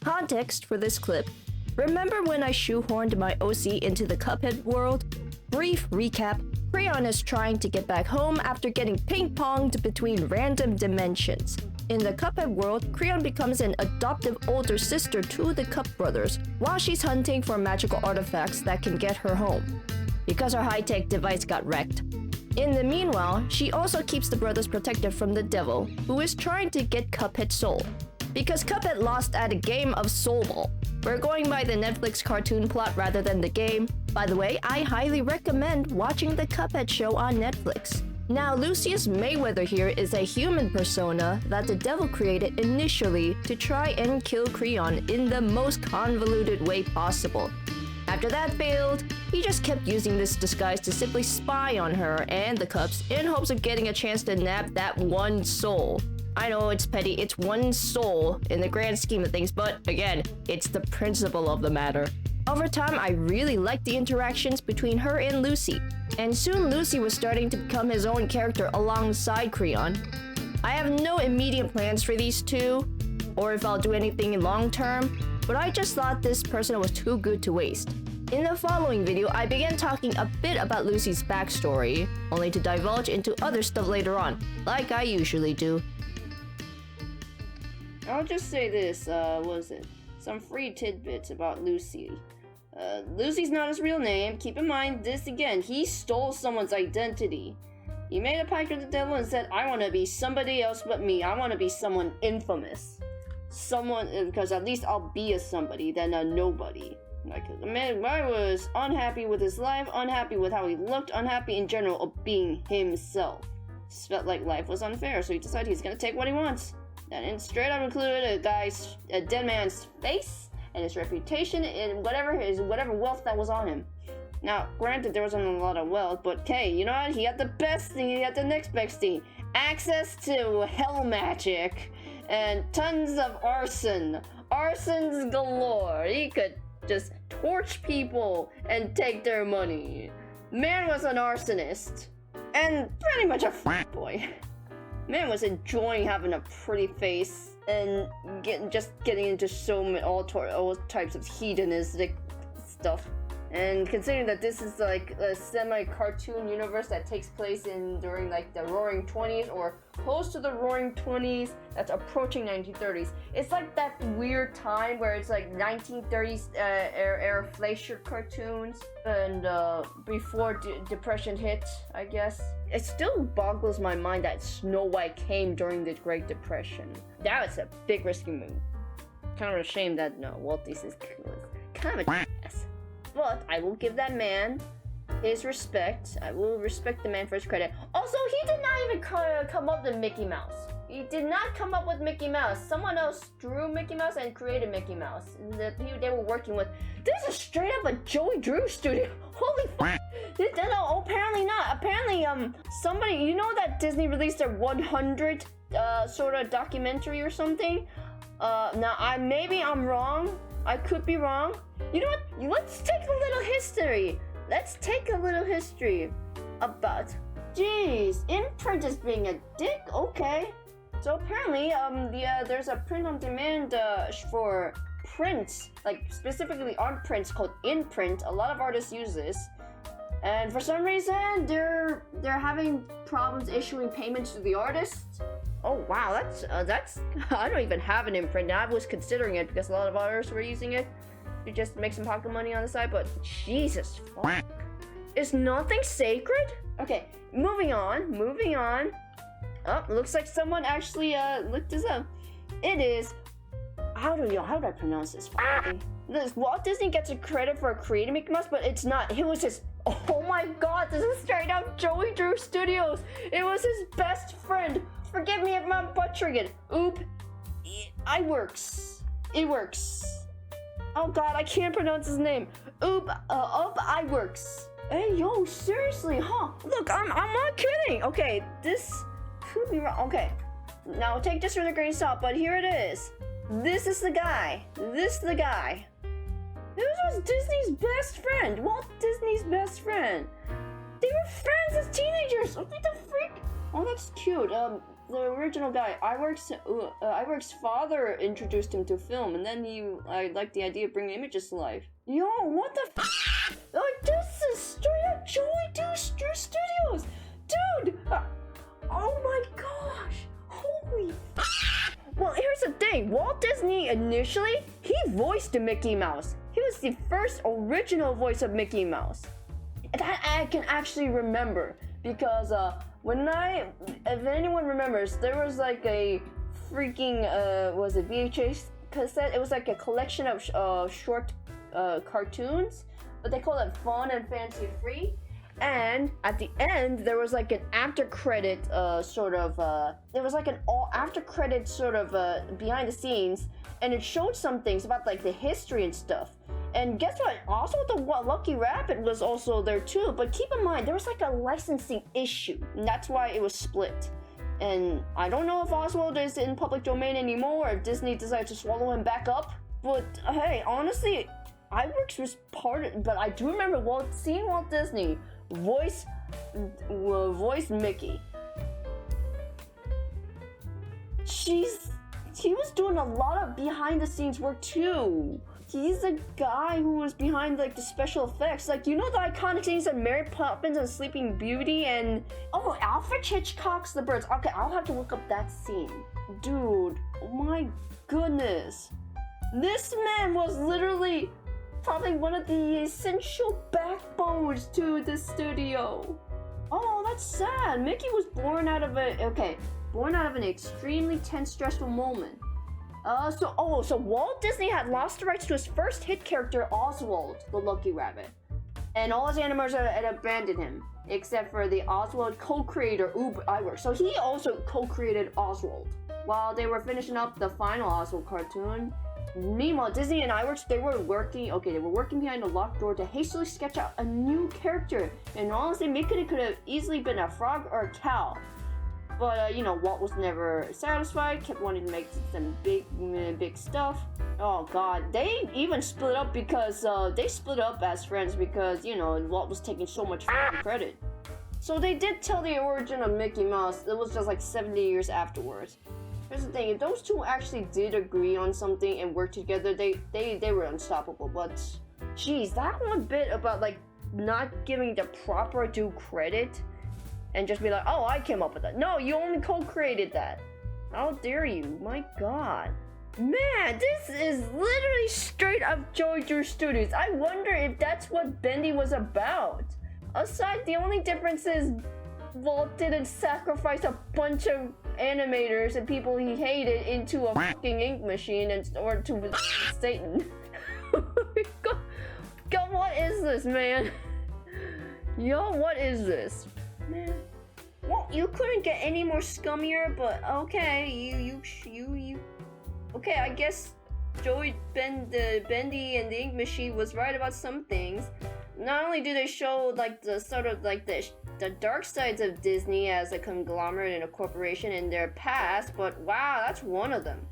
Context for this clip. Remember when I shoehorned my OC into the Cuphead world? Brief recap. Creon is trying to get back home after getting ping-ponged between random dimensions. In the Cuphead world, Creon becomes an adoptive older sister to the Cup brothers while she's hunting for magical artifacts that can get her home, because her high-tech device got wrecked. In the meanwhile, she also keeps the brothers protected from the devil, who is trying to get Cuphead's soul. Because Cuphead lost at a game of Soul Ball. We're going by the Netflix cartoon plot rather than the game. By the way, I highly recommend watching the Cuphead show on Netflix. Now, Lucius Mayweather here is a human persona that the devil created initially to try and kill Creon in the most convoluted way possible. After that failed, he just kept using this disguise to simply spy on her and the Cups in hopes of getting a chance to nab that one soul. I know it's petty, it's one soul in the grand scheme of things, but again, it's the principle of the matter. Over time, I really liked the interactions between her and Lucy, and soon Lucy was starting to become his own character alongside Creon. I have no immediate plans for these two, or if I'll do anything long term, but I just thought this person was too good to waste. In the following video, I began talking a bit about Lucy's backstory, only to divulge into other stuff later on, like I usually do. I'll just say this, some free tidbits about Lucy. Lucy's not his real name. Keep in mind, this again, he stole someone's identity. He made a pact with the devil and said, I want to be somebody else but me. I want to be someone infamous. Someone, because at least I'll be a somebody than a nobody. Like, the man was unhappy with his life, unhappy with how he looked, unhappy in general of being himself. Just felt like life was unfair, so he decided he's gonna take what he wants. And straight up included a dead man's face and his reputation and whatever wealth that was on him. Now, granted, there wasn't a lot of wealth, but hey, you know what? He had the best thing. He had the next best thing: access to hell magic and tons of arsons galore. He could just torch people and take their money. Man was an arsonist and pretty much a boy. Man was enjoying having a pretty face and getting into all types of hedonistic stuff. And considering that this is like a semi-cartoon universe that takes place during like the Roaring 20s or close to the Roaring 20s, that's approaching 1930s. It's like that weird time where it's like 1930s era Fleischer cartoons and before Depression hit, I guess. It still boggles my mind that Snow White came during the Great Depression. That was a big risky move. Kind of ashamed that Walt Disney was kind of a ass. But I will give that man his respect. I will respect the man for his credit. Also, he did not even come up with Mickey Mouse. He did not come up with Mickey Mouse. Someone else drew Mickey Mouse and created Mickey Mouse. They were working with. This is straight up a Joey Drew studio. Holy fuck. No, apparently not. Apparently, somebody, you know that Disney released their 100 sort of documentary or something? Now, maybe I'm wrong. I could be wrong. You know what? Let's take a little history. Let's take a little history about. Jeez, Imprint is being a dick. Okay. So apparently, there's a print-on-demand for prints, like specifically art prints called InPrint. A lot of artists use this, and for some reason, they're having problems issuing payments to the artists. Oh wow, that's I don't even have an imprint. Now I was considering it because a lot of artists were using it to just make some pocket money on the side, but Jesus fuck. Is nothing sacred? Okay, moving on. Oh, looks like someone actually looked this up. It is how do I pronounce this? Walt Disney gets a credit for creating Mickey Mouse, but it's not. It was his. Oh my God, this is straight out Joey Drew Studios. It was his best friend. Forgive me if I'm butchering it. It works. Oh God, I can't pronounce his name. Iworks. Hey, yo, seriously, huh? Look, I'm not kidding. Okay, this could be wrong. Okay, now take this with a grain of salt, but here it is. This is the guy. This was Disney's best friend. Walt Disney's best friend. They were friends as teenagers. What the freak? Oh, that's cute. the original guy, Iwerk's father introduced him to film, and then I liked the idea of bringing images to life. Yo, what the f? Like, this is straight up Joey Studios! Dude! Oh my gosh! Holy f. Well, here's the thing. Walt Disney, initially, he voiced the Mickey Mouse. He was the first original voice of Mickey Mouse. That I can actually remember, because if anyone remembers, there was like a freaking was it VHS cassette? It was like a collection of short cartoons, but they called it Fun and Fancy Free. And at the end, there was like an after credit there was like an after credit behind the scenes, and it showed some things about like the history and stuff. And guess what? Also, the Lucky Rabbit was also there too. But keep in mind, there was like a licensing issue, and that's why it was split. And I don't know if Oswald is in public domain anymore, or if Disney decided to swallow him back up. But hey, honestly, Iwerks was part of. But I do remember seeing Walt Disney voice Mickey. He was doing a lot of behind the scenes work too. He's the guy who was behind like the special effects. Like, you know the iconic scenes of Mary Poppins and Sleeping Beauty and Alfred Hitchcock's The Birds. Okay, I'll have to look up that scene. Dude, oh my goodness. This man was literally probably one of the essential backbones to the studio. Oh, that's sad. Mickey was born out of an extremely tense, stressful moment. So Walt Disney had lost the rights to his first hit character, Oswald, the Lucky Rabbit. And all his animators had abandoned him, except for the Oswald co-creator, Ube Iwerks. So he also co-created Oswald. While they were finishing up the final Oswald cartoon, meanwhile, Disney and Iwerks, they were working behind a locked door to hastily sketch out a new character. And honestly, Mickey could have easily been a frog or a cow. But, Walt was never satisfied, kept wanting to make some big stuff. Oh, God. They even split up because, they split up as friends because, Walt was taking so much credit. So they did tell the origin of Mickey Mouse. It was just like 70 years afterwards. Here's the thing, if those two actually did agree on something and work together, they were unstoppable. But, geez, that one bit about, like, not giving the proper due credit and just be like, oh, I came up with that. No, you only co-created that. How dare you? My God. Man, this is literally straight up Joey Drew Studios. I wonder if that's what Bendy was about. Aside, the only difference is Walt didn't sacrifice a bunch of animators and people he hated into a fucking ink machine in order to Satan. God, what is this, man? Yo, what is this? Man. Well, you couldn't get any more scummier, but okay, you. Okay, I guess Bendy and the Ink Machine was right about some things. Not only do they show like the sort of like the dark sides of Disney as a conglomerate and a corporation in their past, but wow, that's one of them.